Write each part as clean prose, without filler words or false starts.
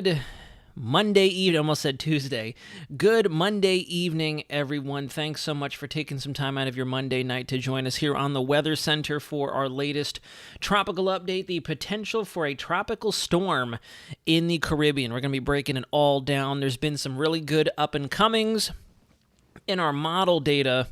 Good Monday evening, almost said Tuesday. Good Monday evening, everyone. Thanks so much for taking some time out of your Monday night to join us here on the Weather Center for our latest tropical update, the potential for a tropical storm in the Caribbean. We're going to be breaking it all down. There's been some really good up-and-comings in our model data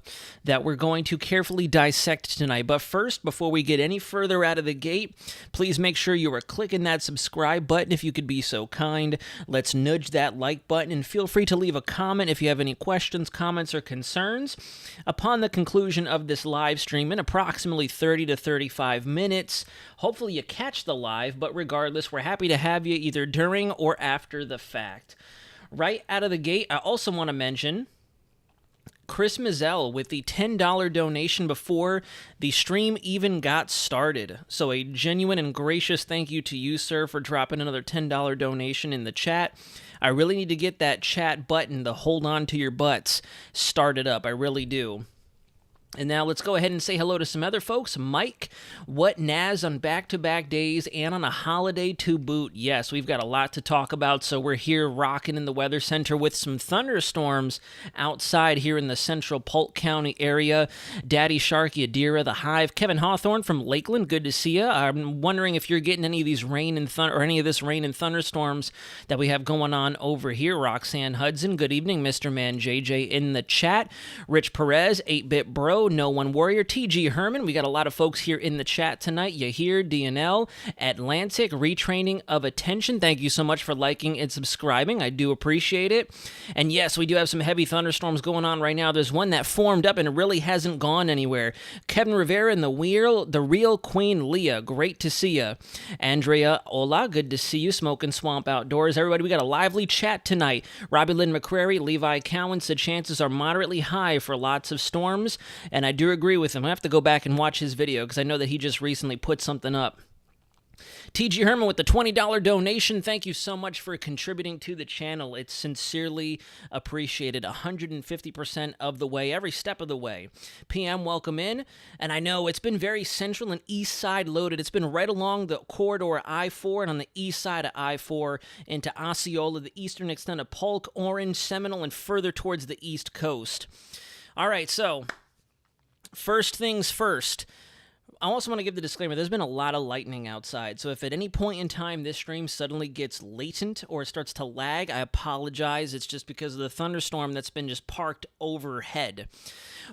that we're going to carefully dissect tonight. But first, before we get any further out of the gate, please make sure you are clicking that subscribe button if you could be so kind. Let's nudge that like button and feel free to leave a comment if you have any questions, comments, or concerns. Upon the conclusion of this live stream in approximately 30 to 35 minutes, hopefully you catch the live, but regardless, we're happy to have you either during or after the fact. Right out of the gate, I also want to mention Chris Mizell with the $10 donation before the stream even got started. So a genuine and gracious thank you to you, sir, for dropping another $10 donation in the chat. I really need to get that chat button, the hold on to your butts, started up. I really do. And now let's go ahead and say hello to some other folks. Mike, what Naz on back-to-back days and on a holiday to boot? Yes, we've got a lot to talk about, so we're here rocking in the Weather Center with some thunderstorms outside here in the central Polk County area. Daddy Sharky, Adira, The Hive, Kevin Hawthorne from Lakeland, good to see you. I'm wondering if you're getting any of these rain and thunder or any of this rain and thunderstorms that we have going on over here. Roxanne Hudson, good evening. Mr. Man JJ in the chat. Rich Perez, 8-Bit Bro, No One Warrior, TG Herman. We got a lot of folks here in the chat tonight. Yahir, DNL, Atlantic, Retraining of Attention. Thank you so much for liking and subscribing. I do appreciate it. And yes, we do have some heavy thunderstorms going on right now. There's one that formed up and it really hasn't gone anywhere. Kevin Rivera and the real Queen Leah. Great to see you. Andrea Ola, good to see you. Smoking Swamp Outdoors. Everybody, we got a lively chat tonight. Robbie Lynn McCrary, Levi Cowan said chances are moderately high for lots of storms. And I do agree with him. I have to go back and watch his video because I know that he just recently put something up. TG Herman with the $20 donation. Thank you so much for contributing to the channel. It's sincerely appreciated. 150% of the way, every step of the way. PM, welcome in. And I know it's been very central and east side loaded. It's been right along the corridor I-4 and on the east side of I-4 into Osceola, the eastern extent of Polk, Orange, Seminole, and further towards the east coast. All right, so first things first, I also want to give the disclaimer, there's been a lot of lightning outside, so if at any point in time this stream suddenly gets latent or starts to lag, I apologize. It's just because of the thunderstorm that's been just parked overhead.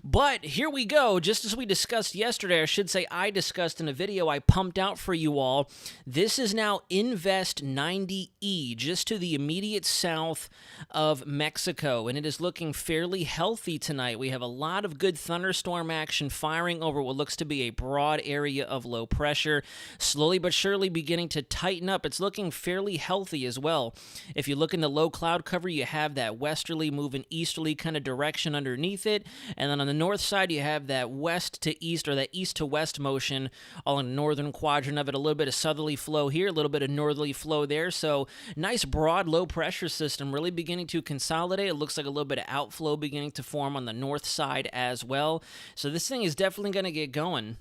But here we go. Just as we discussed yesterday, I should say I discussed in a video I pumped out for you all, this is now Invest 90E, just to the immediate south of Mexico, and it is looking fairly healthy tonight. We have a lot of good thunderstorm action firing over what looks to be a broad area of low pressure, slowly but surely beginning to tighten up. It's looking fairly healthy as well. If you look in the low cloud cover, you have that westerly moving easterly kind of direction underneath it, and then on the north side, you have that west to east or that east to west motion all in the northern quadrant of it. A little bit of southerly flow here, a little bit of northerly flow there. So nice broad low pressure system really beginning to consolidate. It looks like a little bit of outflow beginning to form on the north side as well. So this thing is definitely going to get going.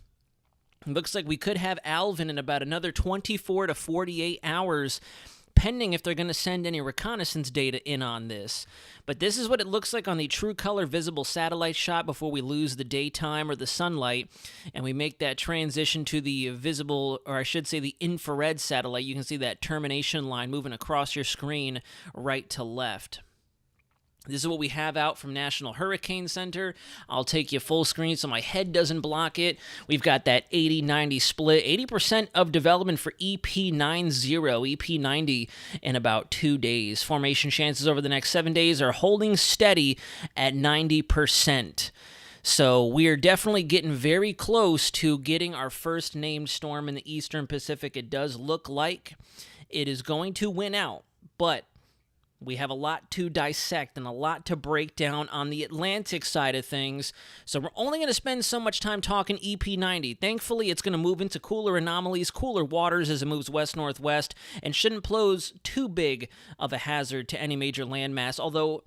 It looks like we could have Alvin in about another 24 to 48 hours, pending if they're going to send any reconnaissance data in on this. But this is what it looks like on the true color visible satellite shot before we lose the daytime or the sunlight, and we make that transition to the visible, or I should say the infrared satellite. You can see that termination line moving across your screen right to left. This is what we have out from National Hurricane Center. I'll take you full screen so my head doesn't block it. We've got that 80-90 split. 80% of development for EP90 in about 2 days. Formation chances over the next 7 days are holding steady at 90%. So we are definitely getting very close to getting our first named storm in the Eastern Pacific. It does look like it is going to win out, but we have a lot to dissect and a lot to break down on the Atlantic side of things, so we're only going to spend so much time talking EP90. Thankfully, it's going to move into cooler anomalies, cooler waters as it moves west-northwest, and shouldn't pose too big of a hazard to any major landmass, although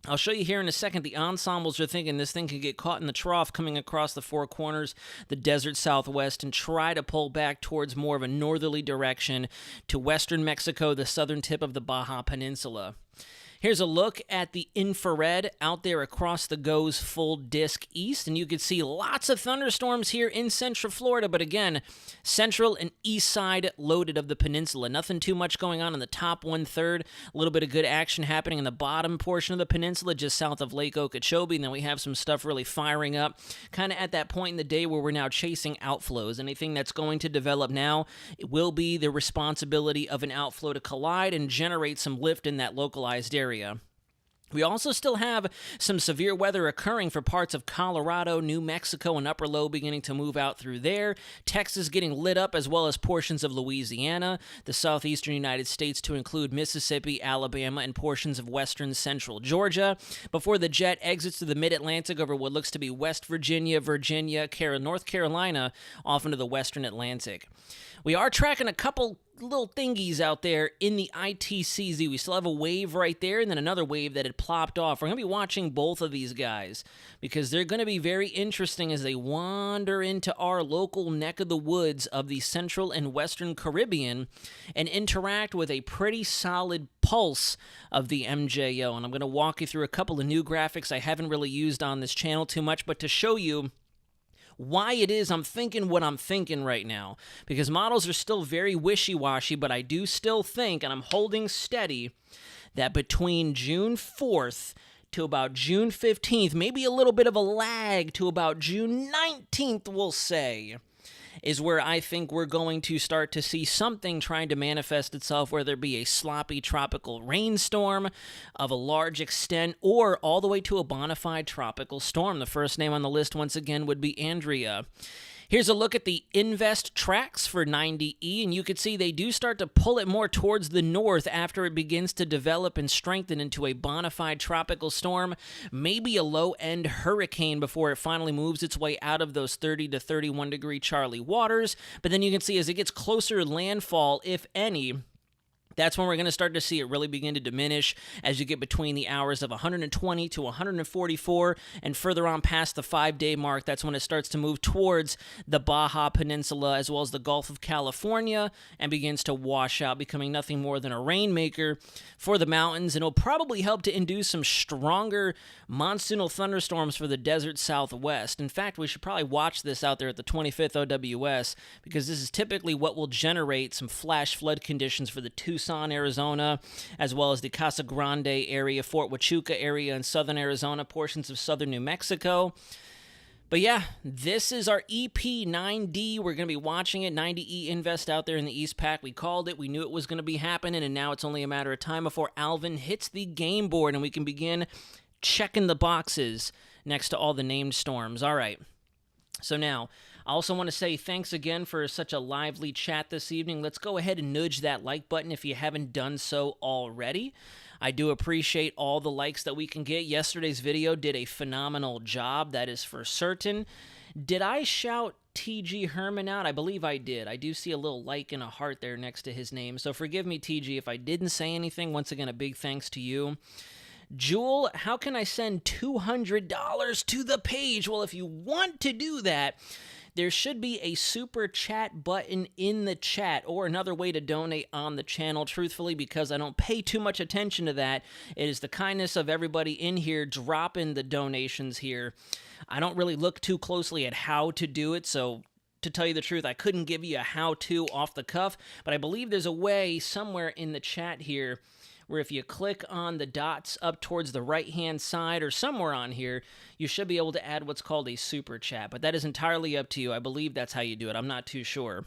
I'll show you here in a second. The ensembles are thinking this thing could get caught in the trough coming across the four corners, the desert southwest, and try to pull back towards more of a northerly direction to western Mexico, the southern tip of the Baja Peninsula. Here's a look at the infrared out there across the GOES full disk east, and you can see lots of thunderstorms here in central Florida, but again, central and east side loaded of the peninsula. Nothing too much going on in the top one-third. A little bit of good action happening in the bottom portion of the peninsula, just south of Lake Okeechobee, and then we have some stuff really firing up, kind of at that point in the day where we're now chasing outflows. Anything that's going to develop now, it will be the responsibility of an outflow to collide and generate some lift in that localized area. We also still have some severe weather occurring for parts of Colorado, New Mexico, and upper low beginning to move out through there. Texas getting lit up, as well as portions of Louisiana, the southeastern United States to include Mississippi, Alabama, and portions of western central Georgia, before the jet exits to the mid-Atlantic over what looks to be West Virginia, North Carolina, off into the western Atlantic. We are tracking a couple little thingies out there in the ITCZ. We still have a wave right there and then another wave that had plopped off. We're going to be watching both of these guys because they're going to be very interesting as they wander into our local neck of the woods of the central and western Caribbean and interact with a pretty solid pulse of the MJO. And I'm going to walk you through a couple of new graphics I haven't really used on this channel too much, but to show you why it is I'm thinking what I'm thinking right now. Because models are still very wishy-washy, but I do still think, and I'm holding steady, that between June 4th to about June 15th, maybe a little bit of a lag to about June 19th, we'll say, is where I think we're going to start to see something trying to manifest itself, whether it be a sloppy tropical rainstorm of a large extent or all the way to a bona fide tropical storm. The first name on the list, once again, would be Andrea. Here's a look at the Invest tracks for 90E, and you can see they do start to pull it more towards the north after it begins to develop and strengthen into a bona fide tropical storm, maybe a low-end hurricane before it finally moves its way out of those 30 to 31 degree Charlie waters. But then you can see as it gets closer to landfall, if any, that's when we're going to start to see it really begin to diminish as you get between the hours of 120 to 144 and further on past the 5-day mark. That's when it starts to move towards the Baja Peninsula as well as the Gulf of California and begins to wash out, becoming nothing more than a rainmaker for the mountains. And it'll probably help to induce some stronger monsoonal thunderstorms for the desert southwest. In fact, we should probably watch this out there at the 25th OWS because this is typically what will generate some flash flood conditions for the Tucson, Arizona, as well as the Casa Grande area, Fort Huachuca area in southern Arizona, portions of southern New Mexico. But yeah, this is our EP9D. We're going to be watching it. 90E Invest out there in the East Pack. We called it. We knew it was going to be happening, and now it's only a matter of time before Alvin hits the game board and we can begin checking the boxes next to all the named storms. All right. So now, I also want to say thanks again for such a lively chat this evening. Let's go ahead and nudge that like button if you haven't done so already. I do appreciate all the likes that we can get. Yesterday's video did a phenomenal job, that is for certain. Did I shout T.G. Herman out? I believe I did. I do see a little like and a heart there next to his name, so forgive me, T.G., if I didn't say anything. Once again, a big thanks to you. Jewel, how can I send $200 to the page? Well, if you want to do that, there should be a super chat button in the chat or another way to donate on the channel, truthfully, because I don't pay too much attention to that. It is the kindness of everybody in here dropping the donations here. I don't really look too closely at how to do it, so to tell you the truth, I couldn't give you a how-to off the cuff, but I believe there's a way somewhere in the chat here where if you click on the dots up towards the right-hand side or somewhere on here, you should be able to add what's called a super chat. But that is entirely up to you. I believe that's how you do it. I'm not too sure.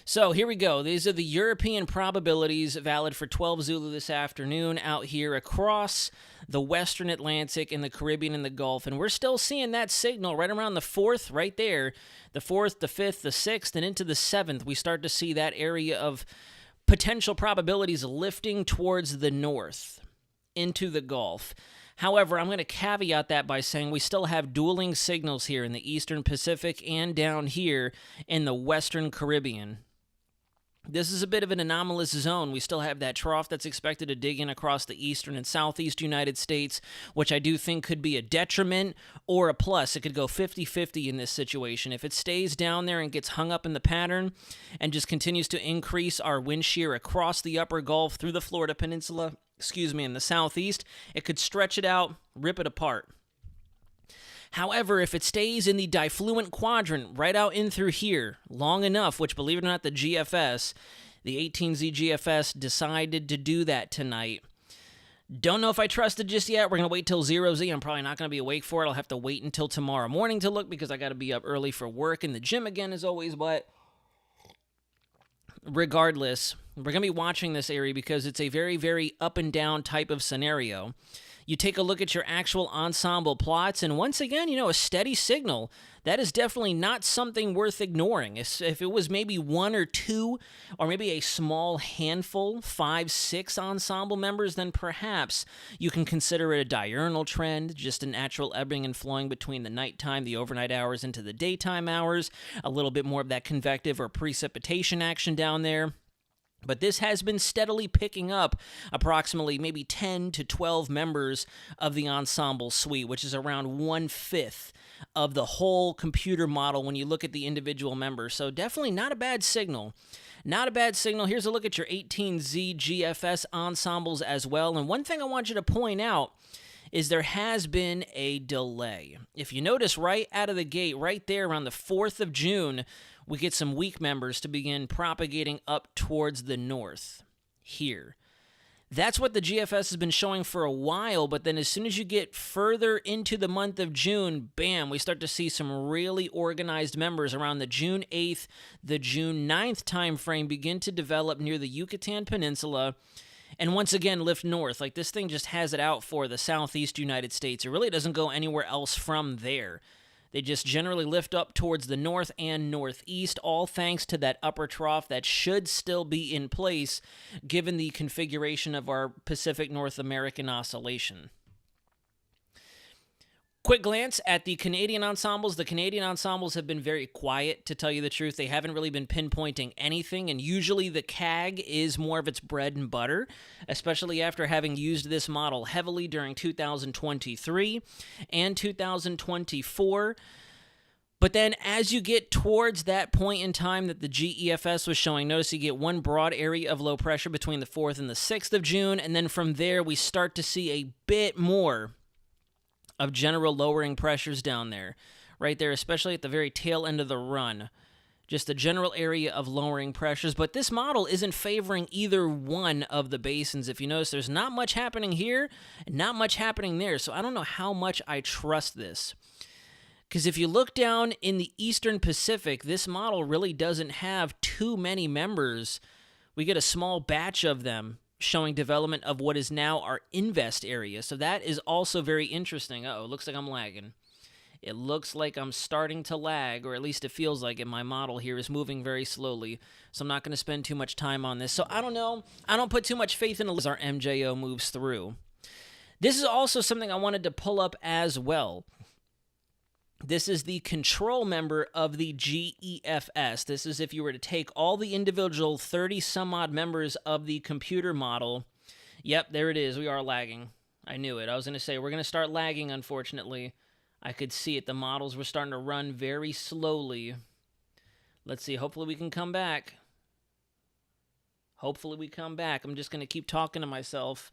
So here we go. These are the European probabilities valid for 12 Zulu this afternoon out here across the Western Atlantic and the Caribbean and the Gulf. And we're still seeing that signal right around the 4th, right there. The 4th, the 5th, the 6th, and into the 7th. We start to see that area of potential probabilities lifting towards the north into the Gulf. However, I'm going to caveat that by saying we still have dueling signals here in the Eastern Pacific and down here in the Western Caribbean. This is a bit of an anomalous zone. We still have that trough that's expected to dig in across the eastern and southeast United States, which I do think could be a detriment or a plus. It could go 50-50 in this situation. If it stays down there and gets hung up in the pattern and just continues to increase our wind shear across the upper Gulf through the Florida Peninsula, in the southeast, it could stretch it out, rip it apart. However, if it stays in the difluent quadrant right out in through here long enough, which, believe it or not, the GFS, the 18Z GFS decided to do that tonight. Don't know if I trust it just yet. We're going to wait till 0Z. I'm probably not going to be awake for it. I'll have to wait until tomorrow morning to look because I got to be up early for work and the gym again as always. But regardless, we're going to be watching this area because it's a very, very up and down type of scenario. You take a look at your actual ensemble plots, and once again, a steady signal. That is definitely not something worth ignoring. If it was maybe one or two, or maybe a small handful, 5, 6 ensemble members, then perhaps you can consider it a diurnal trend, just a natural ebbing and flowing between the nighttime, the overnight hours, into the daytime hours, a little bit more of that convective or precipitation action down there. But this has been steadily picking up approximately maybe 10 to 12 members of the ensemble suite, which is around 1/5 of the whole computer model when you look at the individual members. So definitely not a bad signal. Not a bad signal. Here's a look at your 18Z GFS ensembles as well. And one thing I want you to point out is there has been a delay. If you notice right out of the gate, right there around the 4th of June, we get some weak members to begin propagating up towards the north here. That's what the GFS has been showing for a while, but then as soon as you get further into the month of June, bam, we start to see some really organized members around the June 8th, the June 9th time frame begin to develop near the Yucatan Peninsula and once again lift north. Like this thing just has it out for the southeast United States. It really doesn't go anywhere else from there. They just generally lift up towards the north and northeast, all thanks to that upper trough that should still be in place given the configuration of our Pacific North American oscillation. Quick glance at the Canadian ensembles. The Canadian ensembles have been very quiet, to tell you the truth. They haven't really been pinpointing anything, and usually the CAG is more of its bread and butter, especially after having used this model heavily during 2023 and 2024. But then as you get towards that point in time that the GEFS was showing, notice you get one broad area of low pressure between the 4th and the 6th of June, and then from there we start to see a bit more of general lowering pressures down there, right there, especially at the very tail end of the run. Just a general area of lowering pressures, but this model isn't favoring either one of the basins. If you notice, there's not much happening here and not much happening there, so I don't know how much I trust this. Because if you look down in the Eastern Pacific, this model really doesn't have too many members. We get a small batch of them showing development of what is now our invest area. So that is also very interesting. Uh-oh, it looks like I'm lagging. It looks like I'm starting to lag, or at least it feels like it. My model here is moving very slowly, so I'm not going to spend too much time on this. So I don't know. I don't put too much faith in it as our MJO moves through. This is also something I wanted to pull up as well. This is the control member of the GEFS. This is if you were to take all the individual 30-some-odd members of the computer model. Yep, there it is. We are lagging. I knew it. I was going to say, we're going to start lagging, unfortunately. I could see it. The models were starting to run very slowly. Let's see. Hopefully we can come back. Hopefully we come back. I'm just going to keep talking to myself.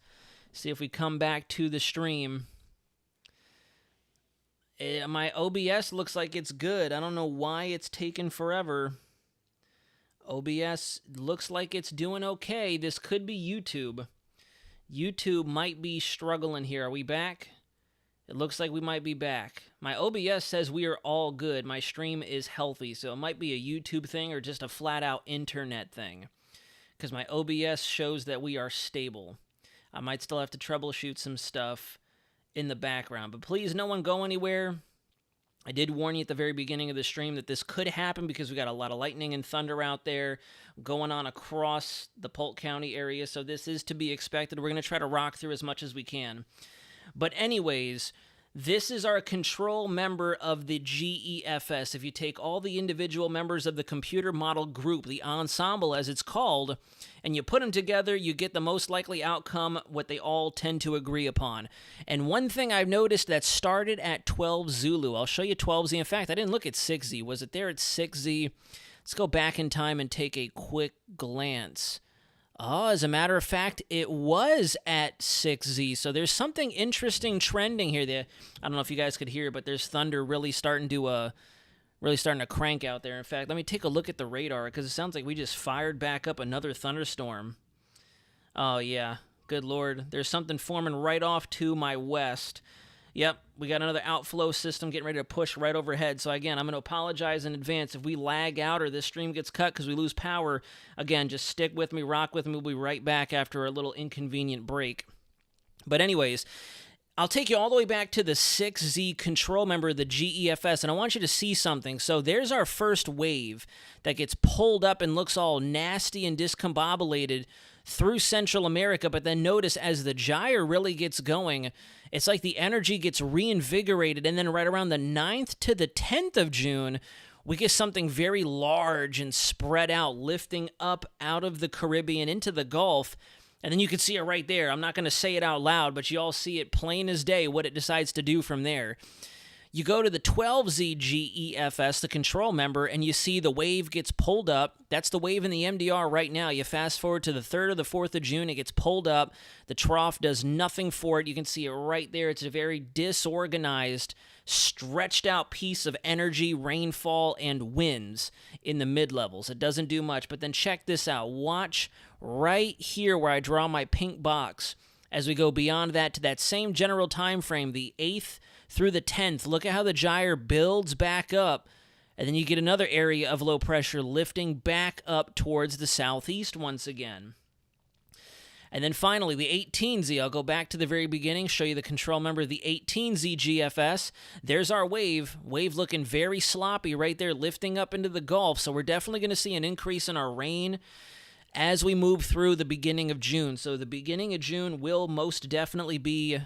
See if we come back to the stream. My OBS looks like it's good. I don't know why it's taken forever. OBS looks like it's doing okay. This could be YouTube. YouTube might be struggling here. Are we back? It looks like we might be back. My OBS says we are all good. My stream is healthy, so it might be a YouTube thing or just a flat-out internet thing. Because my OBS shows that we are stable. I might still have to troubleshoot some stuff in the background, but please no one go anywhere. I did warn you at the very beginning of the stream that this could happen because we got a lot of lightning and thunder out there going on across the Polk County area, so this is to be expected. We're going to try to rock through as much as we can. But anyways, This is our control member of the GEFS. If you take all the individual members of the computer model group, the ensemble as it's called, and you put them together, you get the most likely outcome, what they all tend to agree upon. And one thing I've noticed that started at 12 Zulu. I'll show you 12Z. In fact, I didn't look at 6Z. Was it there at 6Z? Let's go back in time and take a quick glance. Oh, as a matter of fact, it was at 6Z. So there's something interesting trending here. I don't know if you guys could hear, but there's thunder really starting to crank out there. In fact, let me take a look at the radar because it sounds like we just fired back up another thunderstorm. Oh, yeah. Good Lord. There's something forming right off to my west. Yep, we got another outflow system getting ready to push right overhead. So again, I'm going to apologize in advance if we lag out or this stream gets cut because we lose power. Again, just stick with me, rock with me. We'll be right back after a little inconvenient break. But anyways, I'll take you all the way back to the 6Z control member of the GEFS, and I want you to see something. So there's our first wave that gets pulled up and looks all nasty and discombobulated through Central America, but then notice as the gyre really gets going, it's like the energy gets reinvigorated, and then right around the 9th to the 10th of June, we get something very large and spread out, lifting up out of the Caribbean into the Gulf. And then you can see it right there. I'm not going to say it out loud, but you all see it plain as day what it decides to do from there. You go to the 12Z GEFS, the control member, and you see the wave gets pulled up. That's the wave in the MDR right now. You fast forward to the 3rd or the 4th of June, it gets pulled up. The trough does nothing for it. You can see it right there. It's a very disorganized, stretched out piece of energy, rainfall, and winds in the mid-levels. It doesn't do much, but then check this out. Watch right here where I draw my pink box. As we go beyond that to that same general time frame, the 8th through the 10th, look at how the gyre builds back up, and then you get another area of low pressure lifting back up towards the southeast once again. And then finally, the 18Z, I'll go back to the very beginning, show you the control member of the 18Z GFS. There's our wave looking very sloppy right there, lifting up into the Gulf, so we're definitely going to see an increase in our rain as we move through the beginning of June. So the beginning of June will most definitely be,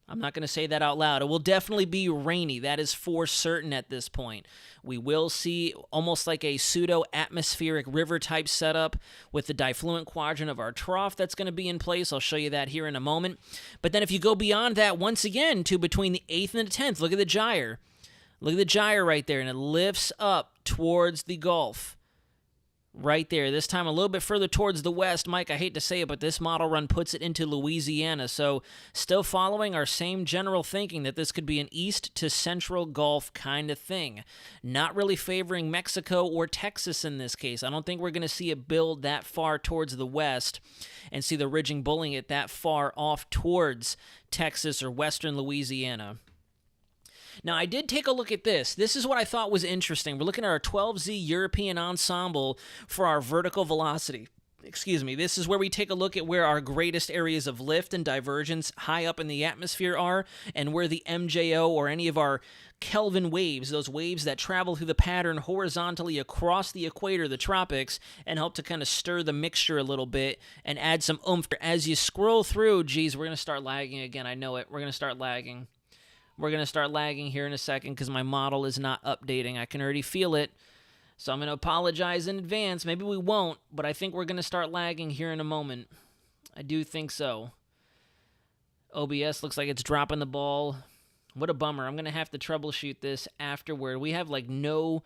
I'm not going to say that out loud, it will definitely be rainy. That is for certain at this point. We will see almost like a pseudo-atmospheric river-type setup with the diffluent quadrant of our trough that's going to be in place. I'll show you that here in a moment. But then if you go beyond that once again to between the 8th and the 10th, look at the gyre. Look at the gyre right there, and it lifts up towards the Gulf. Right there. This time a little bit further towards the west. Mike, I hate to say it, but this model run puts it into Louisiana. So still following our same general thinking that this could be an east to central Gulf kind of thing. Not really favoring Mexico or Texas in this case. I don't think we're going to see it build that far towards the west and see the ridging bullying it that far off towards Texas or western Louisiana. Now, I did take a look at this. This is what I thought was interesting. We're looking at our 12Z European ensemble for our vertical velocity. Excuse me. This is where we take a look at where our greatest areas of lift and divergence high up in the atmosphere are, and where the MJO or any of our Kelvin waves, those waves that travel through the pattern horizontally across the equator, the tropics, and help to kind of stir the mixture a little bit and add some oomph. As you scroll through, geez, we're going to start lagging again. I know it. We're going to start lagging. We're going to start lagging here in a second because my model is not updating. I can already feel it, so I'm going to apologize in advance. Maybe we won't, but I think we're going to start lagging here in a moment. I do think so. OBS looks like it's dropping the ball. What a bummer. I'm going to have to troubleshoot this afterward. We have like no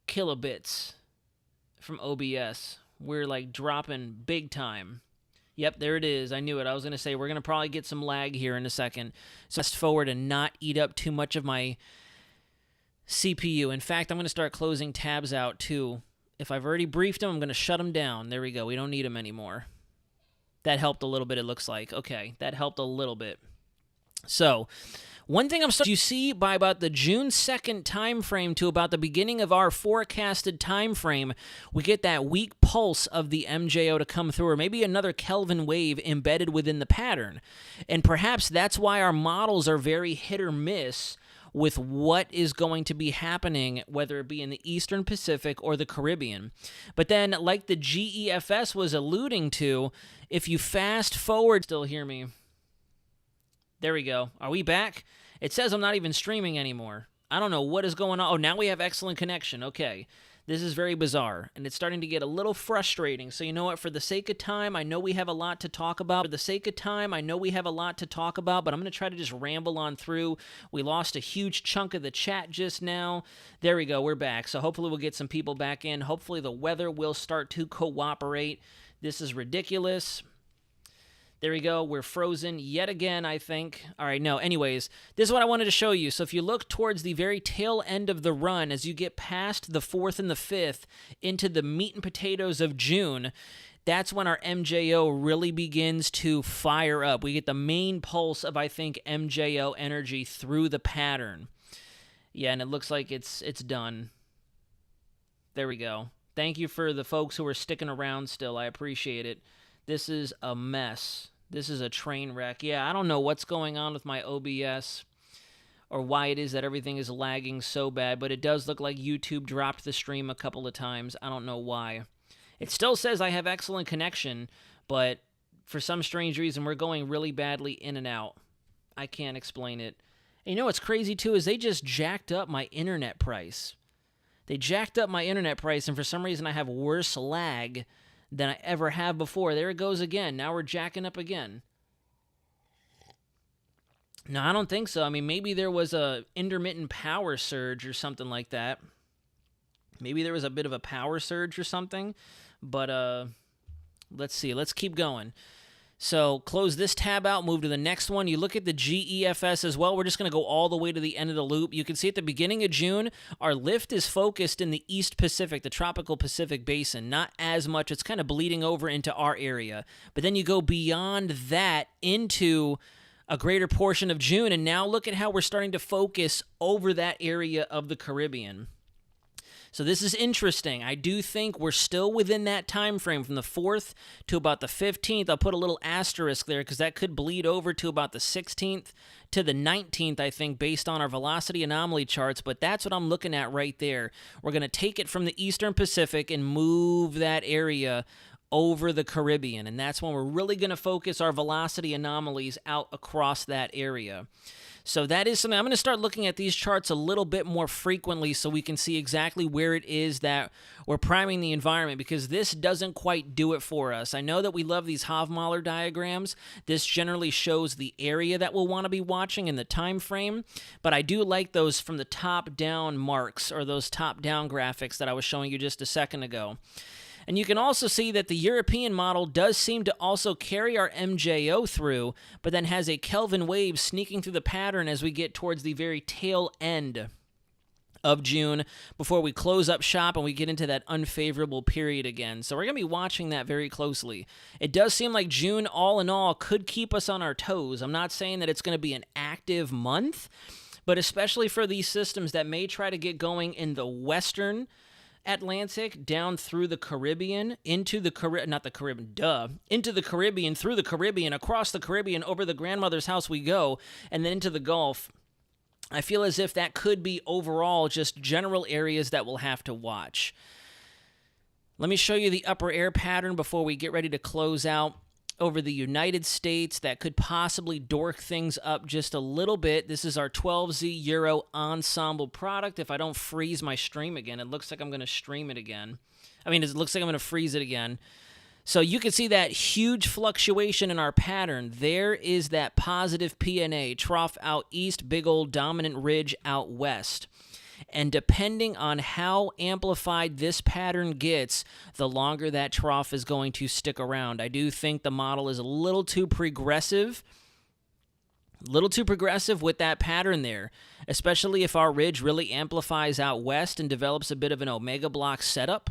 kilobits from OBS. We're like dropping big time. Yep, there it is. I knew it. I was going to say we're going to probably get some lag here in a second. So fast forward and not eat up too much of my CPU. In fact, I'm going to start closing tabs out too. If I've already briefed them, I'm going to shut them down. There we go. We don't need them anymore. That helped a little bit, it looks like. Okay, that helped a little bit. So, one thing I'm starting to see by about the June 2nd time frame to about the beginning of our forecasted time frame, we get that weak pulse of the MJO to come through, or maybe another Kelvin wave embedded within the pattern. And perhaps that's why our models are very hit or miss with what is going to be happening, whether it be in the Eastern Pacific or the Caribbean. But then, like the GEFS was alluding to, if you fast forward, still hear me? There we go. Are we back? It says I'm not even streaming anymore. I don't know what is going on. Oh, now we have excellent connection. Okay. This is very bizarre, and it's starting to get a little frustrating. So you know what? For the sake of time, I know we have a lot to talk about. But I'm going to try to just ramble on through. We lost a huge chunk of the chat just now. There we go. We're back. So hopefully we'll get some people back in. Hopefully the weather will start to cooperate. This is ridiculous. There we go. We're frozen yet again, I think. All right, no. Anyways, this is what I wanted to show you. So if you look towards the very tail end of the run, as you get past the 4th and the 5th into the meat and potatoes of June, that's when our MJO really begins to fire up. We get the main pulse of, I think, MJO energy through the pattern. Yeah, and it looks like it's done. There we go. Thank you for the folks who are sticking around still. I appreciate it. This is a mess. This is a train wreck. Yeah, I don't know what's going on with my OBS or why it is that everything is lagging so bad, but it does look like YouTube dropped the stream a couple of times. I don't know why. It still says I have excellent connection, but for some strange reason, we're going really badly in and out. I can't explain it. And you know what's crazy, too, is they just jacked up my internet price. They jacked up my internet price, and for some reason, I have worse lag than I ever have before. There it goes again. Now we're jacking up again. No, I don't think so. I mean, maybe there was a intermittent power surge or something like that. Maybe there was a bit of a power surge or something. But let's see. Let's keep going. So close this tab out, move to the next one. You look at the GEFS as well. We're just going to go all the way to the end of the loop. You can see at the beginning of June, our lift is focused in the East Pacific, the tropical Pacific basin. Not as much. It's kind of bleeding over into our area. But then you go beyond that into a greater portion of June, and now look at how we're starting to focus over that area of the Caribbean. So this is interesting. I do think we're still within that time frame from the 4th to about the 15th. I'll put a little asterisk there because that could bleed over to about the 16th to the 19th, I think, based on our velocity anomaly charts. But that's what I'm looking at right there. We're going to take it from the Eastern Pacific and move that area over the Caribbean. And that's when we're really going to focus our velocity anomalies out across that area. So that is something. I'm going to start looking at these charts a little bit more frequently so we can see exactly where it is that we're priming the environment, because this doesn't quite do it for us. I know that we love these Hofmahler diagrams. This generally shows the area that we'll want to be watching in the time frame, but I do like those from the top-down marks, or those top-down graphics that I was showing you just a second ago. And you can also see that the European model does seem to also carry our MJO through, but then has a Kelvin wave sneaking through the pattern as we get towards the very tail end of June before we close up shop and we get into that unfavorable period again. So we're going to be watching that very closely. It does seem like June, all in all, could keep us on our toes. I'm not saying that it's going to be an active month, but especially for these systems that may try to get going in the western Atlantic, down through the Caribbean, into the into the Caribbean, through the Caribbean, across the Caribbean, over the grandmother's house we go, and then into the Gulf. I feel as if that could be overall just general areas that we'll have to watch. Let me show you the upper air pattern before we get ready to close out. Over the United States, that could possibly dork things up just a little bit. This is our 12Z Euro ensemble product. If I don't freeze my stream again, it looks like I'm going to stream it again. It looks like I'm going to freeze it again. So you can see that huge fluctuation in our pattern. There is that positive PNA, trough out east, big old dominant ridge out west. And depending on how amplified this pattern gets, the longer that trough is going to stick around. I do think the model is a little too progressive with that pattern there, especially if our ridge really amplifies out west and develops a bit of an omega block setup,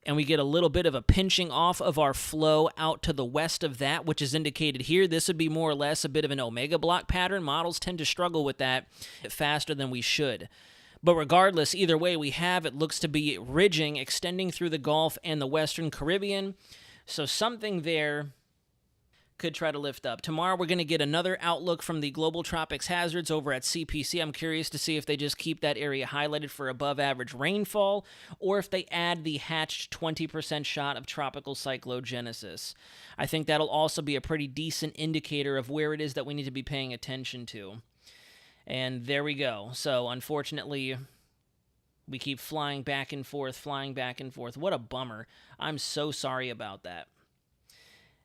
and we get a little bit of a pinching off of our flow out to the west of that, which is indicated here. This would be more or less a bit of an omega block pattern. Models tend to struggle with that faster than we should. But regardless, either way we have, it looks to be ridging, extending through the Gulf and the Western Caribbean. So something there could try to lift up. Tomorrow we're going to get another outlook from the Global Tropics Hazards over at CPC. I'm curious to see if they just keep that area highlighted for above average rainfall or if they add the hatched 20% shot of tropical cyclogenesis. I think that'll also be a pretty decent indicator of where it is that we need to be paying attention to. And there we go. So unfortunately, we keep flying back and forth, flying back and forth. What a bummer. I'm so sorry about that.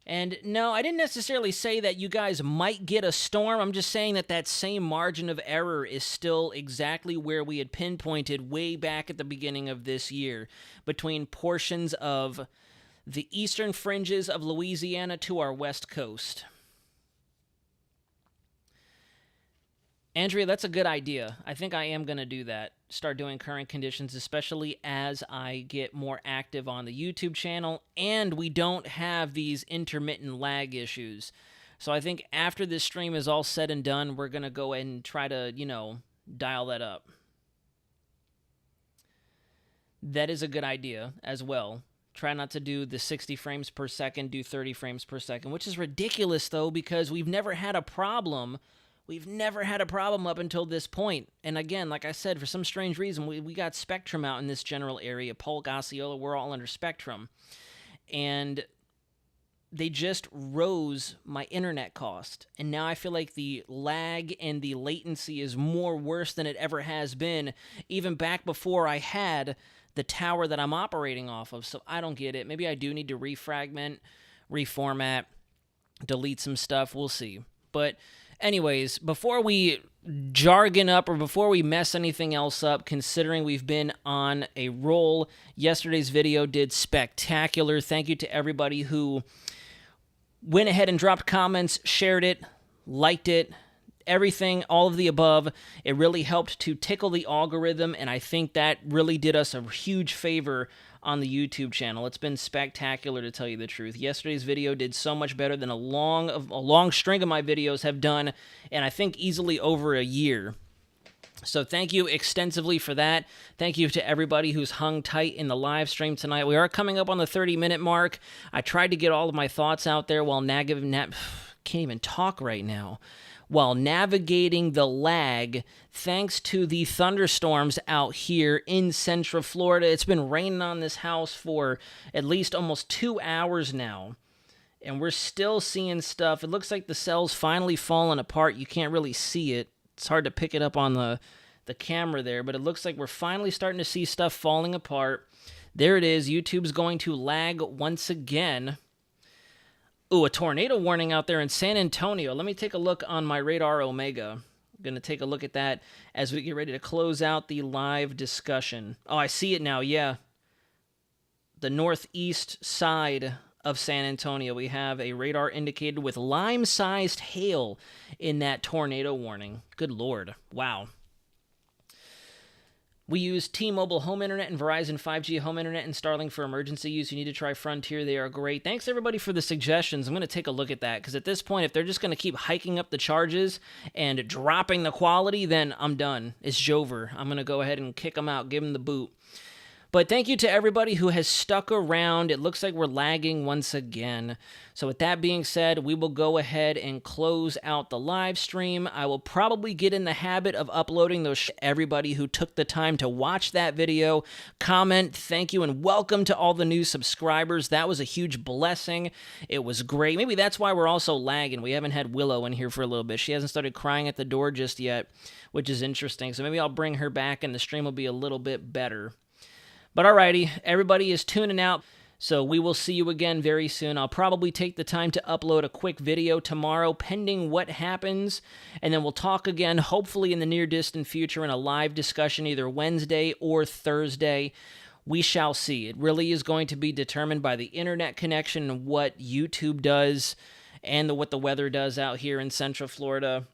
And no, I didn't necessarily say that you guys might get a storm. I'm just saying that that same margin of error is still exactly where we had pinpointed way back at the beginning of this year, between portions of the eastern fringes of Louisiana to our west coast. Andrea, that's a good idea. I think I am going to do that. Start doing current conditions, especially as I get more active on the YouTube channel, and we don't have these intermittent lag issues. So I think after this stream is all said and done, we're going to go ahead and try to, dial that up. That is a good idea as well. Try not to do the 60 frames per second, do 30 frames per second, which is ridiculous, though, because we've never had a problem. We've never had a problem up until this point. And again, like I said, for some strange reason, we got Spectrum out in this general area. Polk, Osceola, we're all under Spectrum. And they just rose my internet cost. And now I feel like the lag and the latency is more worse than it ever has been, even back before I had the tower that I'm operating off of. So I don't get it. Maybe I do need to refragment, reformat, delete some stuff. We'll see. But anyways, before we jargon up or before we mess anything else up, considering we've been on a roll, yesterday's video did spectacular. Thank you to everybody who went ahead and dropped comments, shared it, liked it, everything, all of the above. It really helped to tickle the algorithm, and I think that really did us a huge favor on the YouTube channel. It's been spectacular, to tell you the truth. Yesterday's video did so much better than a long string of my videos have done, and I think easily over a year. So thank you extensively for that. Thank you to everybody who's hung tight in the live stream tonight. We are coming up on the 30-minute mark. I tried to get all of my thoughts out there while can't even talk right now. While navigating the lag, thanks to the thunderstorms out here in Central Florida. It's been raining on this house for at least almost 2 hours now, and we're still seeing stuff. It looks like the cell's finally falling apart. You can't really see it. It's hard to pick it up on the camera there, but it looks like we're finally starting to see stuff falling apart. There it is. YouTube's going to lag once again. Ooh, a tornado warning out there in San Antonio. Let me take a look on my radar Omega. I'm going to take a look at that as we get ready to close out the live discussion. Oh, I see it now, yeah. The northeast side of San Antonio, we have a radar indicated with lime-sized hail in that tornado warning. Good Lord. Wow. We use T-Mobile home internet and Verizon 5G home internet and Starlink for emergency use. You need to try Frontier. They are great. Thanks, everybody, for the suggestions. I'm going to take a look at that, because at this point, if they're just going to keep hiking up the charges and dropping the quality, then I'm done. It's Jover. I'm going to go ahead and kick them out, give them the boot. But thank you to everybody who has stuck around. It looks like we're lagging once again. So with that being said, we will go ahead and close out the live stream. I will probably get in the habit of uploading those everybody who took the time to watch that video. Comment, thank you, and welcome to all the new subscribers. That was a huge blessing. It was great. Maybe that's why we're also lagging. We haven't had Willow in here for a little bit. She hasn't started crying at the door just yet, which is interesting. So maybe I'll bring her back and the stream will be a little bit better. But alrighty, everybody is tuning out, so we will see you again very soon. I'll probably take the time to upload a quick video tomorrow, pending what happens, and then we'll talk again, hopefully in the near-distant future, in a live discussion either Wednesday or Thursday. We shall see. It really is going to be determined by the internet connection and what YouTube does and what the weather does out here in Central Florida.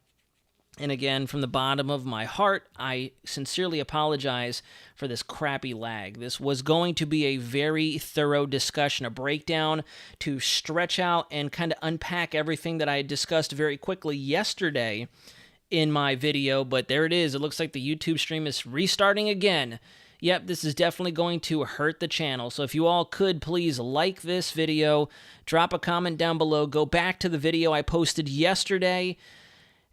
And again, from the bottom of my heart, I sincerely apologize for this crappy lag. This was going to be a very thorough discussion, a breakdown to stretch out and kind of unpack everything that I had discussed very quickly yesterday in my video. But there it is. It looks like the YouTube stream is restarting again. Yep, this is definitely going to hurt the channel. So if you all could please like this video, drop a comment down below, go back to the video I posted yesterday,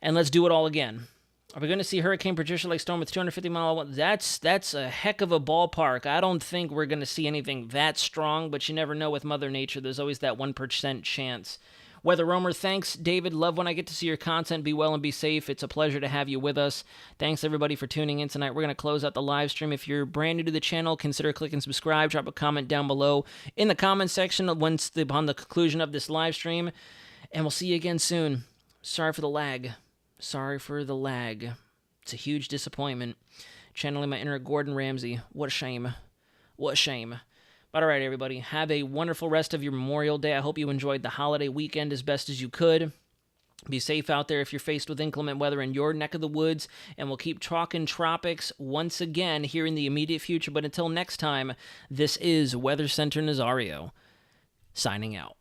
and let's do it all again. Are we going to see Hurricane Patricia-like storm with 250-mile? That's a heck of a ballpark. I don't think we're going to see anything that strong, but you never know with Mother Nature. There's always that 1% chance. Weather Roamer, thanks, David. Love when I get to see your content. Be well and be safe. It's a pleasure to have you with us. Thanks, everybody, for tuning in tonight. We're going to close out the live stream. If you're brand new to the channel, consider clicking subscribe. Drop a comment down below in the comment section upon the conclusion of this live stream. And we'll see you again soon. Sorry for the lag. Sorry for the lag. It's a huge disappointment. Channeling my inner Gordon Ramsay. What a shame. What a shame. But all right, everybody, have a wonderful rest of your Memorial Day. I hope you enjoyed the holiday weekend as best as you could. Be safe out there if you're faced with inclement weather in your neck of the woods, and we'll keep talking tropics once again here in the immediate future. But until next time, this is Weather Center Nazario, signing out.